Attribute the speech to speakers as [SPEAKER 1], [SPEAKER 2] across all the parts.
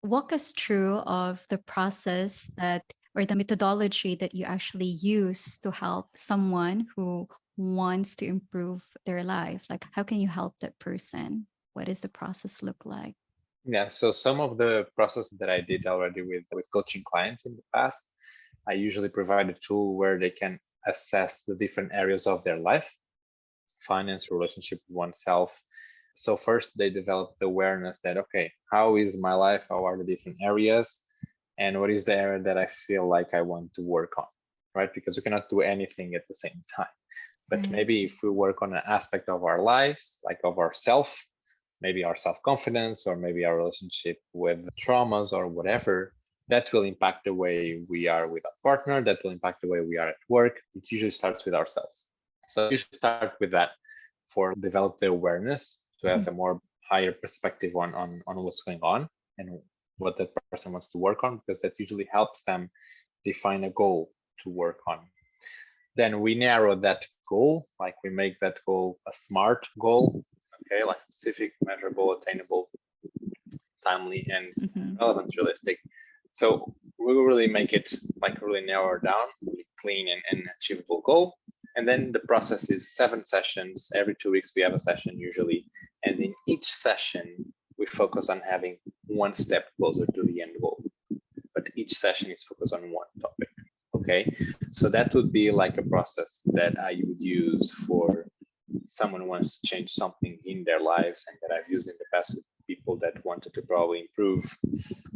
[SPEAKER 1] walk us through of the process that or the methodology that you actually use to help someone who wants to improve their life. Like, how can you help that person? What does the process look like?
[SPEAKER 2] Yeah, so some of the process that I did already with coaching clients in the past, I usually provide a tool where they can assess the different areas of their life, finance, relationship with oneself. So first they develop the awareness that, okay, how is my life? How are the different areas? And what is the area that I feel like I want to work on, right? Because we cannot do anything at the same time. But
[SPEAKER 1] Right.
[SPEAKER 2] maybe if we work on an aspect of our lives, like of ourself, maybe our self-confidence, or maybe our relationship with traumas or whatever, that will impact the way we are with our partner, that will impact the way we are at work. It usually starts with ourselves. So you should start with that for develop the awareness to have a more higher perspective on what's going on and what that person wants to work on, because that usually helps them define a goal to work on. Then we narrow that goal, like we make that goal a SMART goal, okay, like specific, measurable, attainable, timely, and
[SPEAKER 1] Mm-hmm.
[SPEAKER 2] relevant, realistic. So we will really make it like really narrow down, really clean and achievable goal. And then the process is 7 sessions. Every 2 weeks we have a session usually. And in each session, we focus on having one step closer to the end goal. But each session is focused on one topic. Okay. So that would be like a process that I would use for someone who wants to change something in their lives, and that I've used in the past with people that wanted to probably improve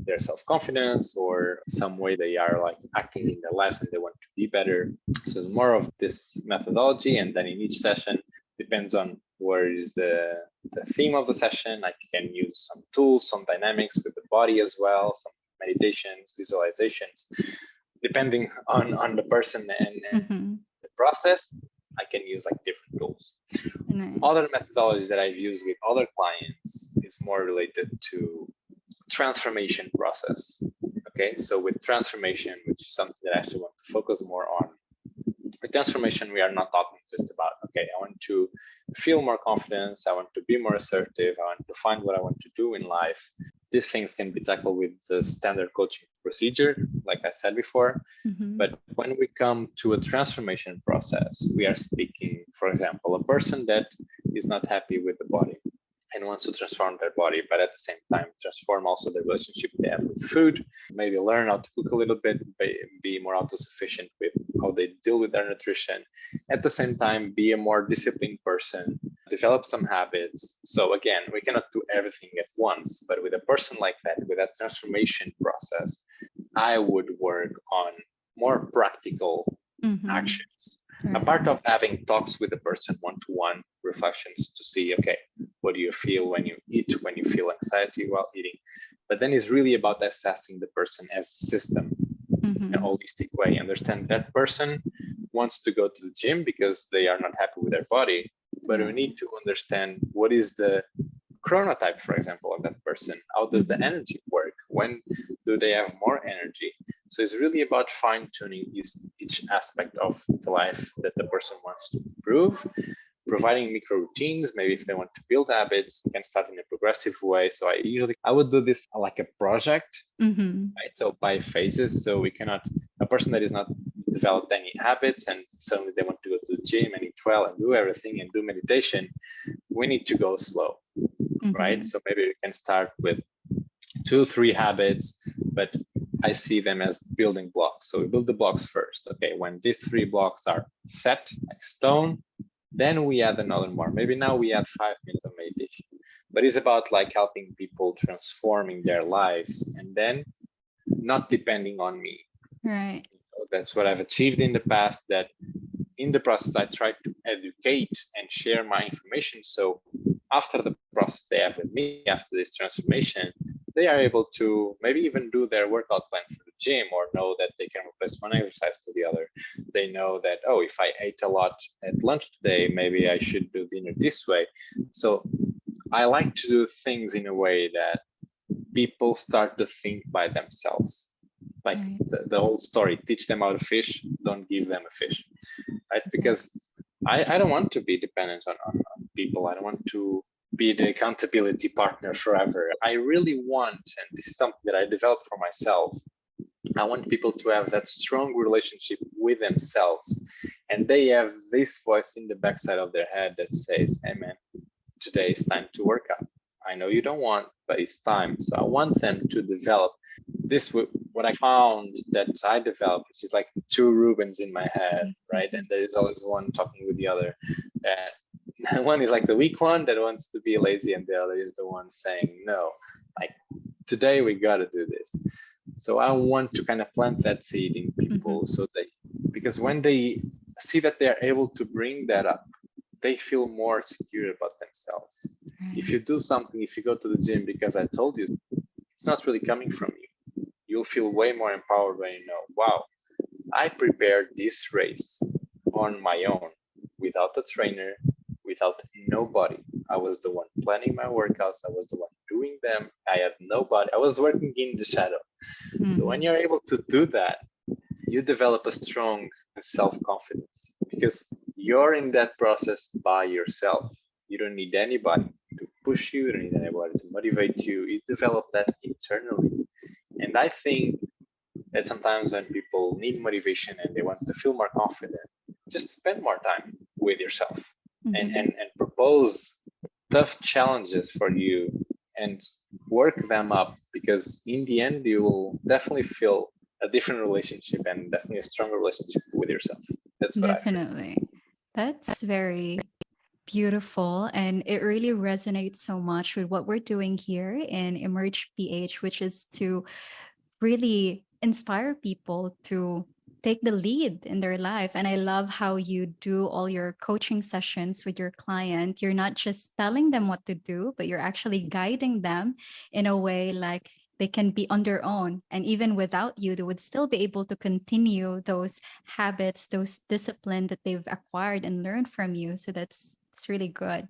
[SPEAKER 2] their self-confidence or some way they are like acting in their lives and they want to be better. So it's more of this methodology, and then in each session depends on where is the theme of the session. I can use some tools, some dynamics with the body as well, some meditations, visualizations, depending on the person and
[SPEAKER 1] Mm-hmm.
[SPEAKER 2] the process. I can use like different tools. Other
[SPEAKER 1] Nice.
[SPEAKER 2] methodologies that I've used with other clients is more related to transformation process. Okay, so with transformation, which is something that I actually want to focus more on. With transformation, we are not talking just about, okay, I want to feel more confidence, I want to be more assertive, I want to find what I want to do in life. These things can be tackled with the standard coaching procedure, like I said before.
[SPEAKER 1] Mm-hmm.
[SPEAKER 2] But when we come to a transformation process, we are speaking, for example, a person that is not happy with the body and wants to transform their body, but at the same time transform also the relationship they have with food, maybe learn how to cook a little bit, be more autosufficient with how they deal with their nutrition, at the same time be a more disciplined person, develop some habits. So again, we cannot do everything at once, but with a person like that, with that transformation process, I would work on more practical
[SPEAKER 1] Mm-hmm.
[SPEAKER 2] actions. A
[SPEAKER 1] Right.
[SPEAKER 2] part of having talks with the person, one-to-one reflections to see, okay, what do you feel when you eat, when you feel anxiety while eating? But then it's really about assessing the person as a system, in a
[SPEAKER 1] Mm-hmm.
[SPEAKER 2] holistic way. Understand that person wants to go to the gym because they are not happy with their body, but we
[SPEAKER 1] Right.
[SPEAKER 2] need to understand what is the chronotype, for example, of that person. How does the
[SPEAKER 1] Mm-hmm.
[SPEAKER 2] energy work? When do they have more energy? So it's really about fine-tuning each aspect of the life that the person wants to improve, providing micro routines. Maybe if they want to build habits, we can start in a progressive way. So I would do this like a project,
[SPEAKER 1] Mm-hmm.
[SPEAKER 2] right? So by phases. So we cannot, a person that is not developed any habits and suddenly they want to go to the gym and eat well and do everything and do meditation, we need to go slow, right?
[SPEAKER 1] Mm-hmm.
[SPEAKER 2] So maybe we can start with 2-3 habits, but I see them as building blocks. So we build the blocks first. Okay, when these 3 blocks are set like stone, then we add another more. Maybe now we add 5 minutes of meditation. But it's about like helping people transforming their lives and then not depending on me.
[SPEAKER 1] Right.
[SPEAKER 2] So that's what I've achieved in the past, that in the process I try to educate and share my information. So after the process they have with me, after this transformation, they are able to maybe even do their workout plan for the gym, or know that they can replace one exercise to the other. They know that, oh, if I ate a lot at lunch today, maybe I should do dinner this way. So I like to do things in a way that people start to think by themselves. Like
[SPEAKER 1] Right.
[SPEAKER 2] the whole story, teach them how to fish, don't give them a fish, right? Because I don't want to be dependent on people. I don't want to be the accountability partner forever. I really want, and this is something that I developed for myself, I want people to have that strong relationship with themselves, and they have this voice in the backside of their head that says, hey man, today is time to work out. I know you don't want, but it's time. So I want them to develop this. What I found that I developed, which is like two Rubens in my head, right? And there is always one talking with the other. One is like the weak one that wants to be lazy, and the other is the one saying, no, like today we got to do this. So I want to kind of plant that seed in people, so because when they see that they're able to bring that up, they feel more secure about themselves. If you do something, if you go to the gym because I told you, it's not really coming from you. You'll feel way more empowered when you know, wow, I prepared this race on my own, without a trainer, without nobody. I was the one planning my workouts. I was the one doing them. I had nobody. I was working in the shadow. So when you're able to do that, you develop a strong self-confidence because you're in that process by yourself. You don't need anybody to push you. You don't need anybody to motivate you. You develop that internally. And I think that sometimes when people need motivation and they want to feel more confident, just spend more time with yourself and propose tough challenges for you and work them up, because in the end, you will definitely feel a different relationship and definitely a stronger relationship with yourself. That's what
[SPEAKER 1] Definitely. That's very beautiful. And it really resonates so much with what we're doing here in Emerge PH, which is to really inspire people to take the lead in their life. And I love how you do all your coaching sessions with your client. You're not just telling them what to do, but you're actually guiding them in a way like they can be on their own. And even without you, they would still be able to continue those habits, those discipline that they've acquired and learned from you. So that's really good.